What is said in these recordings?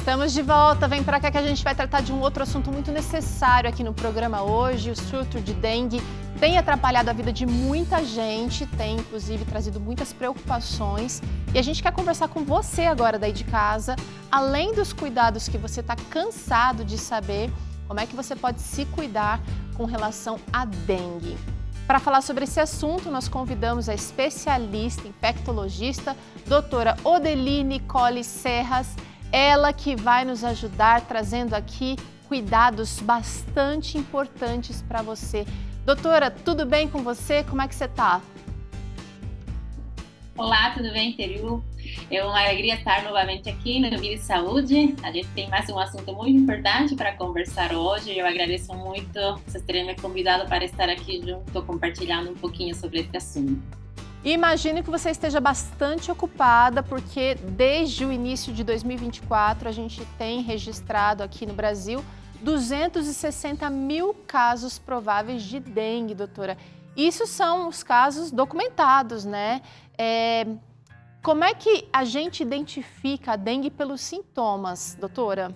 Estamos de volta, vem pra cá que a gente vai tratar de um outro assunto muito necessário aqui no programa hoje. O surto de dengue tem atrapalhado a vida de muita gente, tem inclusive trazido muitas preocupações. E a gente quer conversar com você agora daí de casa, além dos cuidados que você está cansado de saber, como é que você pode se cuidar com relação à dengue. Para falar sobre esse assunto, nós convidamos a especialista infectologista, doutora Odeli Nicole Serras, ela que vai nos ajudar trazendo aqui cuidados bastante importantes para você. Doutora, tudo bem com você? Como é que você está? Olá, tudo bem, Teru? É uma alegria estar novamente aqui no Vida e Saúde. A gente tem mais um assunto muito importante para conversar hoje. Eu agradeço muito vocês terem me convidado para estar aqui junto, compartilhando um pouquinho sobre esse assunto. Imagino que você esteja bastante ocupada, porque desde o início de 2024 a gente tem registrado aqui no Brasil 260 mil casos prováveis de dengue, doutora. Isso são os casos documentados, né? Como é que a gente identifica a dengue pelos sintomas, doutora?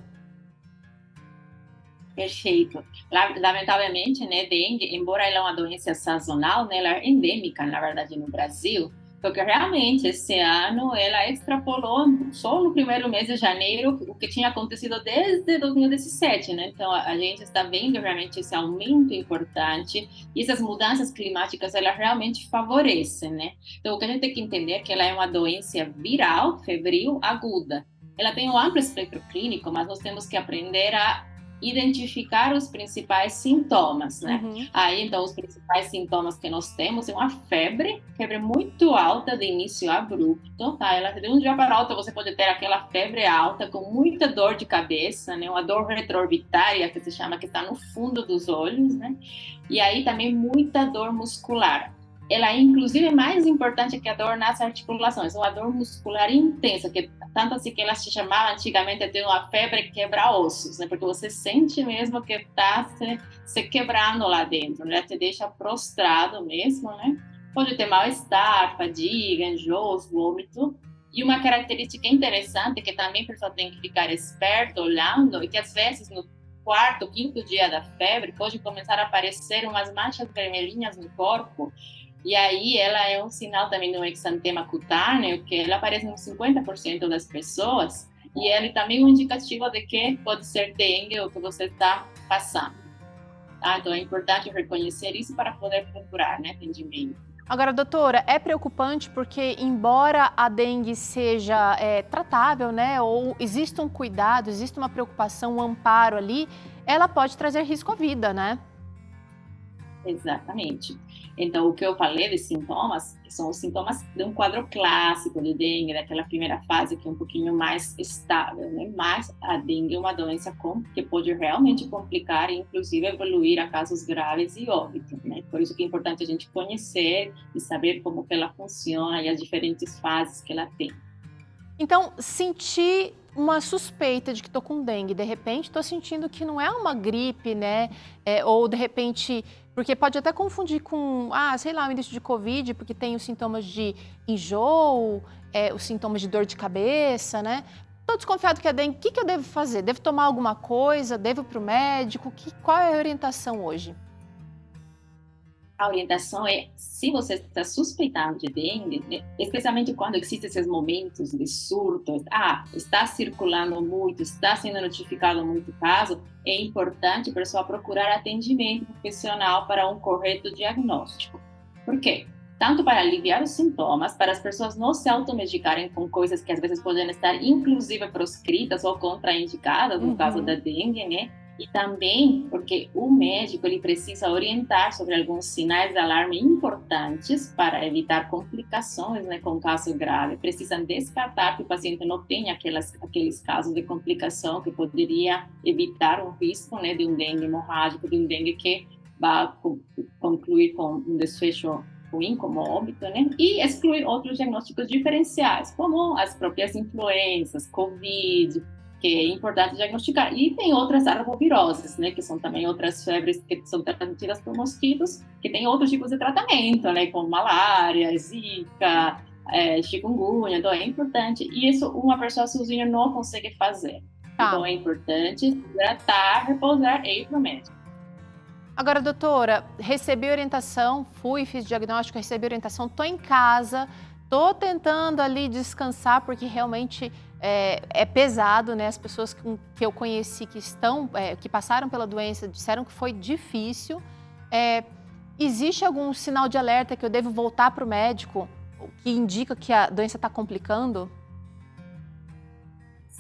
Perfeito. Lamentavelmente, né, dengue, embora ela é uma doença sazonal, né, ela é endêmica, na verdade, no Brasil, porque realmente esse ano ela extrapolou só no primeiro mês de janeiro o que tinha acontecido desde 2017, né? Então a gente está vendo realmente esse aumento importante e essas mudanças climáticas ela realmente favorecem, né? Então o que a gente tem que entender é que ela é uma doença viral, febril, aguda. Ela tem um amplo espectro clínico, mas nós temos que aprender a identificar os principais sintomas, né? Aí, então, os principais sintomas que nós temos é uma febre muito alta de início abrupto, tá? Ela, de um dia para outro, você pode ter aquela febre alta com muita dor de cabeça, né? Uma dor retroorbitária, que se chama, que está no fundo dos olhos, né? E aí também muita dor muscular. Ela é, inclusive, mais importante que a dor nas articulações, uma dor muscular intensa, que tanto assim que ela se chamava antigamente de uma febre quebra-ossos, né? Porque você sente mesmo que está se quebrando lá dentro, né? Te deixa prostrado mesmo, né? Pode ter mal-estar, fadiga, enjoo, vômito. E uma característica interessante que também a pessoa tem que ficar esperto olhando, e que às vezes no quarto, quinto dia da febre, pode começar a aparecer umas manchas vermelhinhas no corpo. E aí ela é um sinal também de um exantema cutâneo, que ela aparece em 50% das pessoas, e ele também é um indicativo de que pode ser dengue ou que você está passando. Tá? Então é importante reconhecer isso para poder procurar, né, atendimento. Agora, doutora, é preocupante porque, embora a dengue seja tratável, né, ou existe um cuidado, existe uma preocupação, um amparo ali, ela pode trazer risco à vida, né? Exatamente. Então, o que eu falei de sintomas, são os sintomas de um quadro clássico de dengue, daquela primeira fase que é um pouquinho mais estável, né? Mas a dengue é uma doença que pode realmente complicar e, inclusive, evoluir a casos graves e óbito, né? Por isso que é importante a gente conhecer e saber como que ela funciona e as diferentes fases que ela tem. Então, senti uma suspeita de que estou com dengue, de repente estou sentindo que não é uma gripe, né? Ou de repente, porque pode até confundir com, sei lá, o início de Covid, porque tem os sintomas de enjoo, os sintomas de dor de cabeça, né? Estou desconfiado que é dengue, o que eu devo fazer? Devo tomar alguma coisa? Devo ir para o médico? Qual é a orientação hoje? A orientação é, se você está suspeitando de dengue, né, especialmente quando existem esses momentos de surto, está circulando muito, está sendo notificado muito caso, é importante a pessoa procurar atendimento profissional para um correto diagnóstico. Por quê? Tanto para aliviar os sintomas, para as pessoas não se automedicarem com coisas que às vezes podem estar inclusive proscritas ou contraindicadas, no caso da dengue, né? E também porque o médico ele precisa orientar sobre alguns sinais de alarme importantes para evitar complicações, né, com caso grave. Precisam descartar que o paciente não tenha aqueles casos de complicação que poderia evitar um risco, né, de um dengue hemorrágico, de um dengue que vai concluir com um desfecho ruim, como óbito, né? E excluir outros diagnósticos diferenciais, como as próprias influenças, Covid, que é importante diagnosticar. E tem outras arboviroses, né, que são também outras febres que são transmitidas por mosquitos, que tem outros tipos de tratamento, né, como malária, zika, chikungunya, então é importante. E isso uma pessoa sozinha não consegue fazer. Então, é importante se hidratar, repousar e ir para o médico. Agora, doutora, recebi orientação, fiz diagnóstico, recebi orientação, estou em casa, estou tentando ali descansar, porque realmente é pesado, né? As pessoas que eu conheci que passaram pela doença disseram que foi difícil. Existe algum sinal de alerta que eu devo voltar para o médico, que indica que a doença está complicando?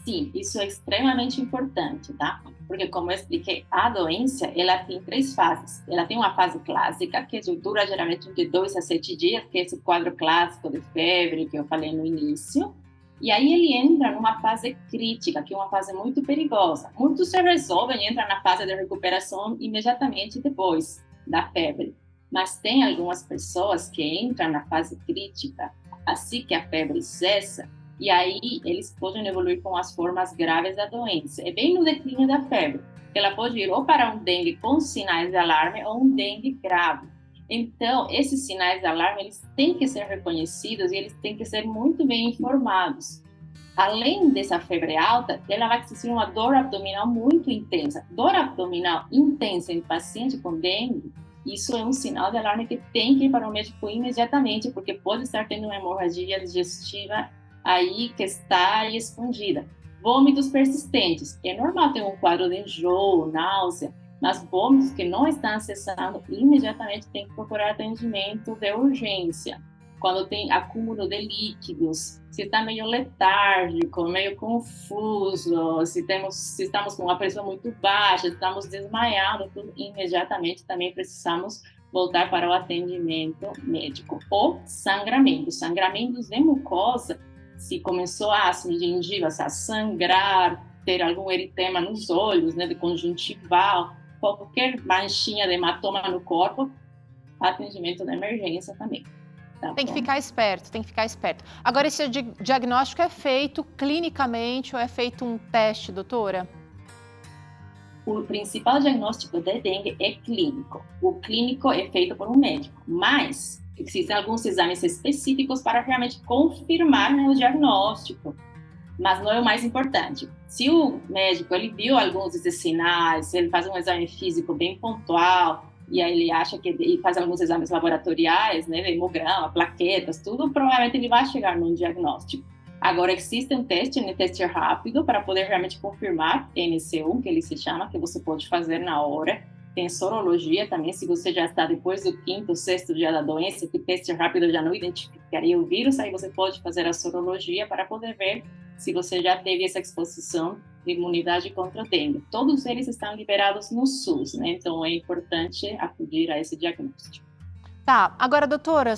Sim, isso é extremamente importante, tá? Porque, como eu expliquei, a doença, ela tem 3 fases. Ela tem uma fase clássica, que dura geralmente de 2 a 7 dias, que é esse quadro clássico de febre que eu falei no início. E aí ele entra numa fase crítica, que é uma fase muito perigosa. Muitos se resolvem e entram na fase de recuperação imediatamente depois da febre. Mas tem algumas pessoas que entram na fase crítica assim que a febre cessa, e aí eles podem evoluir com as formas graves da doença. É bem no declínio da febre, que ela pode ir ou para um dengue com sinais de alarme ou um dengue grave. Então, esses sinais de alarme, eles têm que ser reconhecidos e eles têm que ser muito bem informados. Além dessa febre alta, ela vai existir uma dor abdominal muito intensa. Dor abdominal intensa em paciente com dengue, isso é um sinal de alarme que tem que ir para o médico imediatamente, porque pode estar tendo uma hemorragia digestiva aí que está aí escondida. Vômitos persistentes. É normal ter um quadro de enjoo, náusea, mas vômitos que não estão cessando, imediatamente tem que procurar atendimento de urgência. Quando tem acúmulo de líquidos, se está meio letárgico, meio confuso, se estamos com uma pressão muito baixa, estamos desmaiando, tudo, imediatamente também precisamos voltar para o atendimento médico. Ou sangramentos de mucosa, se começou a gengivas a sangrar, ter algum eritema nos olhos, né, de conjuntival, qualquer manchinha de hematoma no corpo, atendimento de emergência também. Tá tem que ficar esperto, tem que ficar esperto. Agora, esse diagnóstico é feito clinicamente ou é feito um teste, doutora? O principal diagnóstico de dengue é clínico. O clínico é feito por um médico, mas existem alguns exames específicos para realmente confirmar, né, o diagnóstico, mas não é o mais importante. Se o médico ele viu alguns desses sinais, ele faz um exame físico bem pontual, e aí ele acha que ele faz alguns exames laboratoriais, né, hemograma, plaquetas, tudo, provavelmente ele vai chegar num diagnóstico. Agora, existe um teste rápido, para poder realmente confirmar NC1, que ele se chama, que você pode fazer na hora. Tem sorologia também, se você já está depois do 5º, 6º dia da doença, que o teste rápido já não identificaria o vírus, aí você pode fazer a sorologia para poder ver se você já teve essa exposição de imunidade contra o dengue. Todos eles estão liberados no SUS, né? Então é importante acudir a esse diagnóstico. Tá, agora, doutora,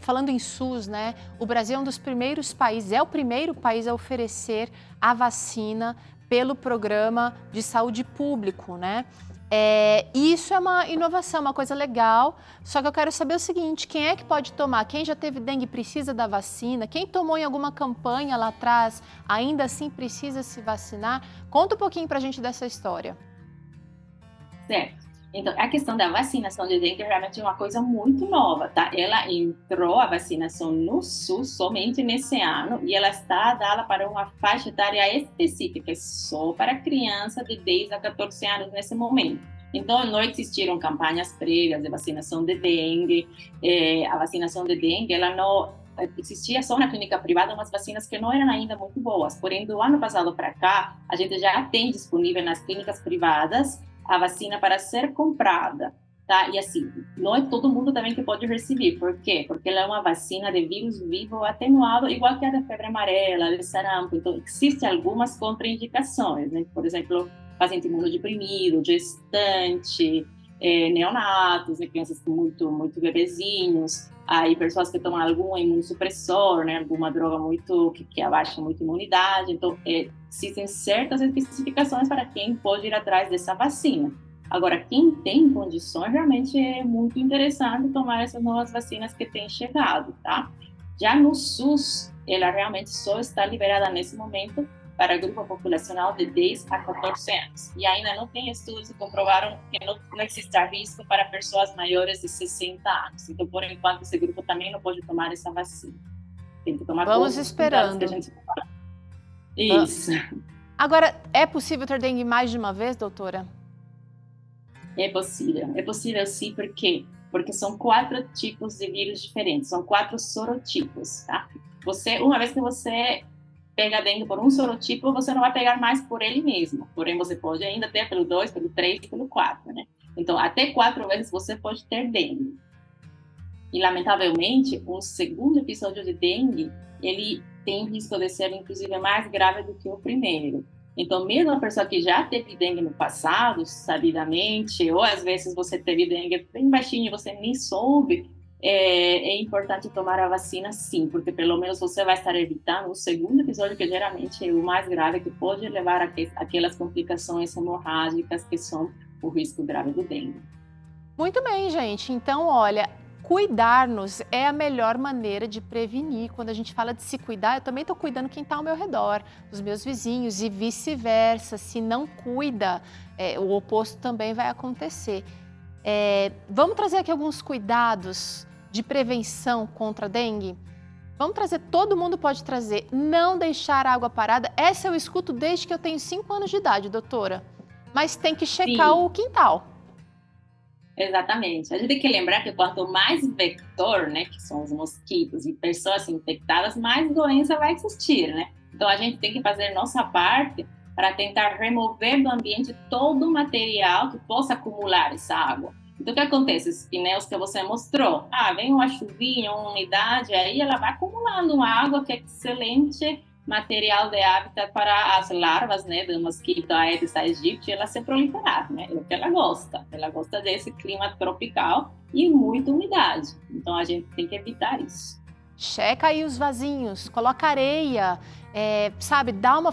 falando em SUS, né? O Brasil é um dos primeiros países, é o primeiro país a oferecer a vacina pelo Programa de Saúde Público, né? E isso é uma inovação, uma coisa legal, só que eu quero saber o seguinte, quem é que pode tomar? Quem já teve dengue precisa da vacina? Quem tomou em alguma campanha lá atrás, ainda assim precisa se vacinar? Conta um pouquinho pra gente dessa história. Certo. Então, a questão da vacinação de dengue realmente é uma coisa muito nova, tá? Ela entrou, a vacinação no SUS, somente nesse ano, e ela está dada para uma faixa etária específica, só para criança de 10 a 14 anos nesse momento. Então, não existiram campanhas prévias de vacinação de dengue. A vacinação de dengue, ela não existia só na clínica privada, umas vacinas que não eram ainda muito boas. Porém, do ano passado para cá, a gente já tem disponível nas clínicas privadas a vacina para ser comprada, tá? E assim, não é todo mundo também que pode receber. Por quê? Porque ela é uma vacina de vírus vivo atenuado, igual que a da febre amarela, de sarampo. Então, existem algumas contraindicações, né? Por exemplo, paciente imunodeprimido, gestante, neonatos, né? Crianças muito, muito bebezinhos, aí pessoas que tomam algum imunossupressor, né? Alguma droga muito que abaixa muito a imunidade. Então, existem certas especificações para quem pode ir atrás dessa vacina. Agora, quem tem condições, realmente é muito interessante tomar essas novas vacinas que têm chegado, tá? Já no SUS, ela realmente só está liberada nesse momento para grupo populacional de 10 a 14 anos. E ainda não tem estudos que comprovaram que não existe risco para pessoas maiores de 60 anos. Então, por enquanto, esse grupo também não pode tomar essa vacina. Tem que tomar Vamos esperando. Que a gente fala. Isso. Agora, é possível ter dengue mais de uma vez, doutora? É possível sim, por quê? Porque são 4 tipos de vírus diferentes, são 4 sorotipos, tá? Uma vez que você pega dengue por um sorotipo, você não vai pegar mais por ele mesmo, porém você pode ainda ter pelo 2, pelo 3, pelo 4, né? Então, até 4 vezes você pode ter dengue. E, lamentavelmente, um segundo episódio de dengue, ele tem o risco de ser, inclusive, mais grave do que o primeiro. Então, mesmo a pessoa que já teve dengue no passado, sabidamente, ou às vezes você teve dengue bem baixinho e você nem soube, é importante tomar a vacina sim, porque pelo menos você vai estar evitando o segundo episódio, que geralmente é o mais grave, que pode levar a aquelas complicações hemorrágicas que são o risco grave do dengue. Muito bem, gente. Então, olha, cuidar-nos é a melhor maneira de prevenir. Quando a gente fala de se cuidar, eu também estou cuidando quem está ao meu redor, os meus vizinhos e vice-versa. Se não cuida, o oposto também vai acontecer. Vamos trazer aqui alguns cuidados de prevenção contra a dengue? Vamos trazer, todo mundo pode trazer. Não deixar a água parada. Essa eu escuto desde que eu tenho 5 anos de idade, doutora. Mas tem que checar o quintal. Exatamente. A gente tem que lembrar que quanto mais vector, né, que são os mosquitos e pessoas infectadas, mais doença vai existir, né? Então a gente tem que fazer nossa parte para tentar remover do ambiente todo o material que possa acumular essa água. Então o que acontece? Esses pneus que você mostrou, vem uma chuvinha, uma umidade, aí ela vai acumulando uma água que é excelente material de hábitat para as larvas, né, do mosquito Aedes aegypti, ela se proliferar, né? É o que ela gosta. Ela gosta desse clima tropical e muita umidade. Então a gente tem que evitar isso. Checa aí os vasinhos, coloca areia,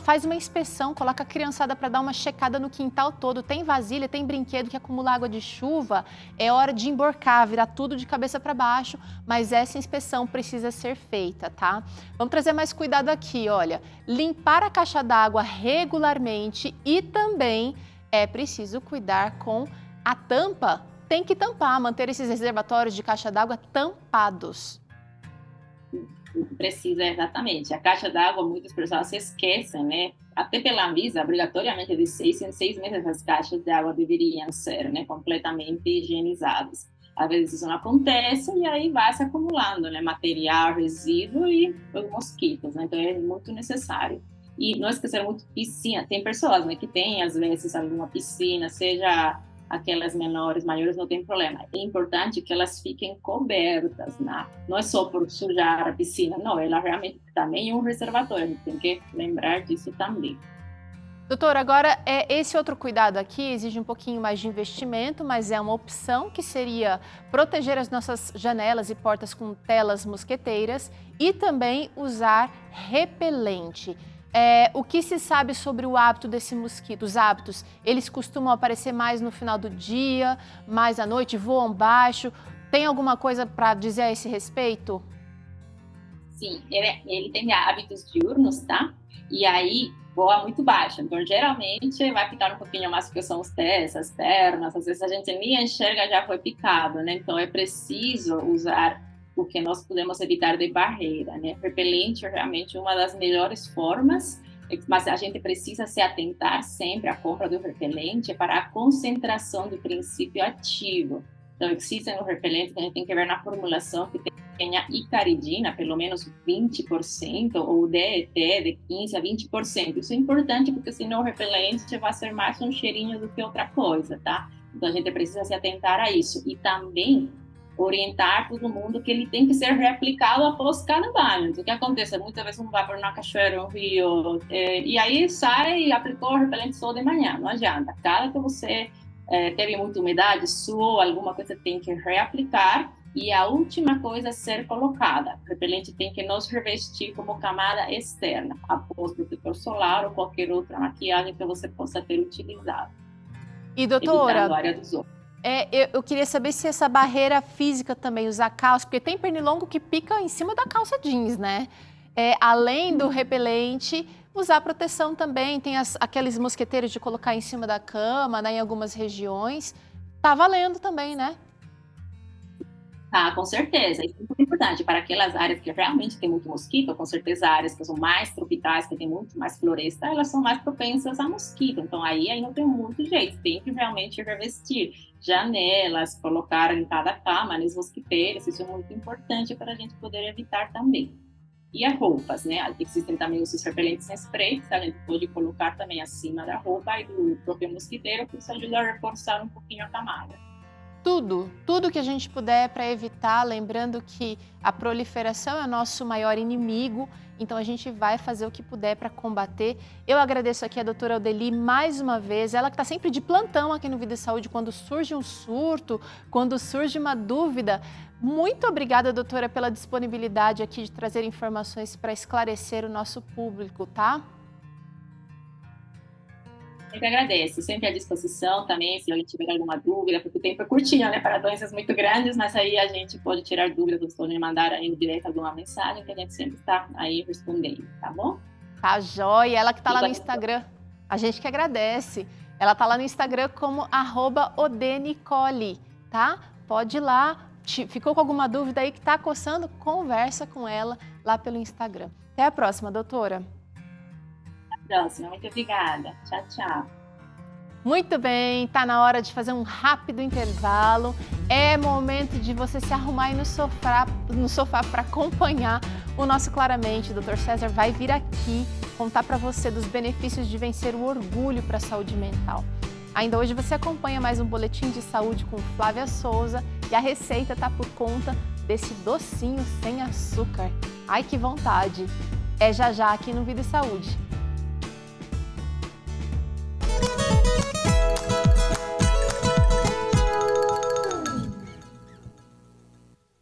faz uma inspeção, coloca a criançada para dar uma checada no quintal todo. Tem vasilha, tem brinquedo que acumula água de chuva, é hora de emborcar, virar tudo de cabeça para baixo, mas essa inspeção precisa ser feita, tá? Vamos trazer mais cuidado aqui, olha, limpar a caixa d'água regularmente e também é preciso cuidar com a tampa. Tem que tampar, manter esses reservatórios de caixa d'água tampados. Precisa, exatamente. A caixa d'água, muitas pessoas se esquecem, né? Até pela Anvisa, obrigatoriamente de 6 em 6 meses as caixas de água deveriam ser, né, completamente higienizadas. Às vezes isso não acontece e aí vai se acumulando, né, material, resíduo e os mosquitos, né? Então é muito necessário. E não esquecer muito piscina. Tem pessoas, né, que têm às vezes alguma piscina, seja aquelas menores, maiores, não tem problema. É importante que elas fiquem cobertas, né? Não é só por sujar a piscina, não, ela realmente também é um reservatório, a gente tem que lembrar disso também. Doutora, agora, esse outro cuidado aqui exige um pouquinho mais de investimento, mas é uma opção que seria proteger as nossas janelas e portas com telas mosqueteiras e também usar repelente. O que se sabe sobre o hábito desse mosquito? Os hábitos, eles costumam aparecer mais no final do dia, mais à noite, voam baixo. Tem alguma coisa para dizer a esse respeito? Sim, ele tem hábitos diurnos, tá? E aí voa muito baixo. Então, geralmente, vai picar um pouquinho mais, porque são os pés, as pernas. Às vezes a gente nem enxerga, já foi picado, né? Então, é preciso usar o que nós podemos evitar de barreira, né? Repelente é realmente uma das melhores formas, mas a gente precisa se atentar sempre à compra do repelente para a concentração do princípio ativo. Então, existem os repelentes que a gente tem que ver na formulação que tenha icaridina, pelo menos 20%, ou DET de 15% a 20%. Isso é importante porque senão o repelente vai ser mais um cheirinho do que outra coisa, tá? Então, a gente precisa se atentar a isso. E também orientar todo mundo que ele tem que ser reaplicado após cada banho. Então, o que acontece? Muitas vezes um vai para uma cachoeira, um rio, e aí sai e aplicou o repelente só de manhã. Não adianta. Cada que você teve muita umidade, suou, alguma coisa, tem que reaplicar. E a última coisa é ser colocada. O repelente tem que nos revestir como camada externa, após protetor solar ou qualquer outra maquiagem que você possa ter utilizado. E doutora, evitando a área dos olhos. Eu queria saber se essa barreira física também, usar calça, porque tem pernilongo que pica em cima da calça jeans, né? Além do repelente, usar proteção também. Tem aqueles mosqueteiros de colocar em cima da cama, né, em algumas regiões. Tá valendo também, né? Ah, com certeza, isso é muito importante para aquelas áreas que realmente tem muito mosquito, com certeza áreas que são mais tropicais, que tem muito mais floresta, elas são mais propensas a mosquito, então aí não tem muito jeito, tem que realmente revestir janelas, colocar em cada cama, nos mosquiteiros, isso é muito importante para a gente poder evitar também. E as roupas, né? Existem também os repelentes em spray, que a gente pode colocar também acima da roupa e do próprio mosquiteiro, que isso ajuda a reforçar um pouquinho a camada. Tudo que a gente puder para evitar, lembrando que a proliferação é o nosso maior inimigo, então a gente vai fazer o que puder para combater. Eu agradeço aqui a doutora Audeli mais uma vez, ela que está sempre de plantão aqui no Vida e Saúde, quando surge um surto, quando surge uma dúvida. Muito obrigada, doutora, pela disponibilidade aqui de trazer informações para esclarecer o nosso público, tá? Eu que agradeço, sempre à disposição também, se alguém tiver alguma dúvida, porque o tempo é curtinho, né, para doenças muito grandes, mas aí a gente pode tirar dúvidas, vocês podem mandar aí no direto alguma mensagem, que a gente sempre está aí respondendo, tá bom? Tá jóia, ela que tá lá no Instagram, a gente que agradece. Ela tá lá no Instagram como @odenicole, tá? Pode ir lá, ficou com alguma dúvida aí que tá coçando, conversa com ela lá pelo Instagram. Até a próxima, doutora. Próxima, muito obrigada. Tchau, tchau. Muito bem, tá na hora de fazer um rápido intervalo. É momento de você se arrumar aí no sofá para acompanhar o nosso Claramente. O Dr. César vai vir aqui contar para você dos benefícios de vencer o orgulho para a saúde mental. Ainda hoje você acompanha mais um boletim de saúde com Flávia Souza e a receita tá por conta desse docinho sem açúcar. Ai, que vontade! É já já aqui no Vida e Saúde.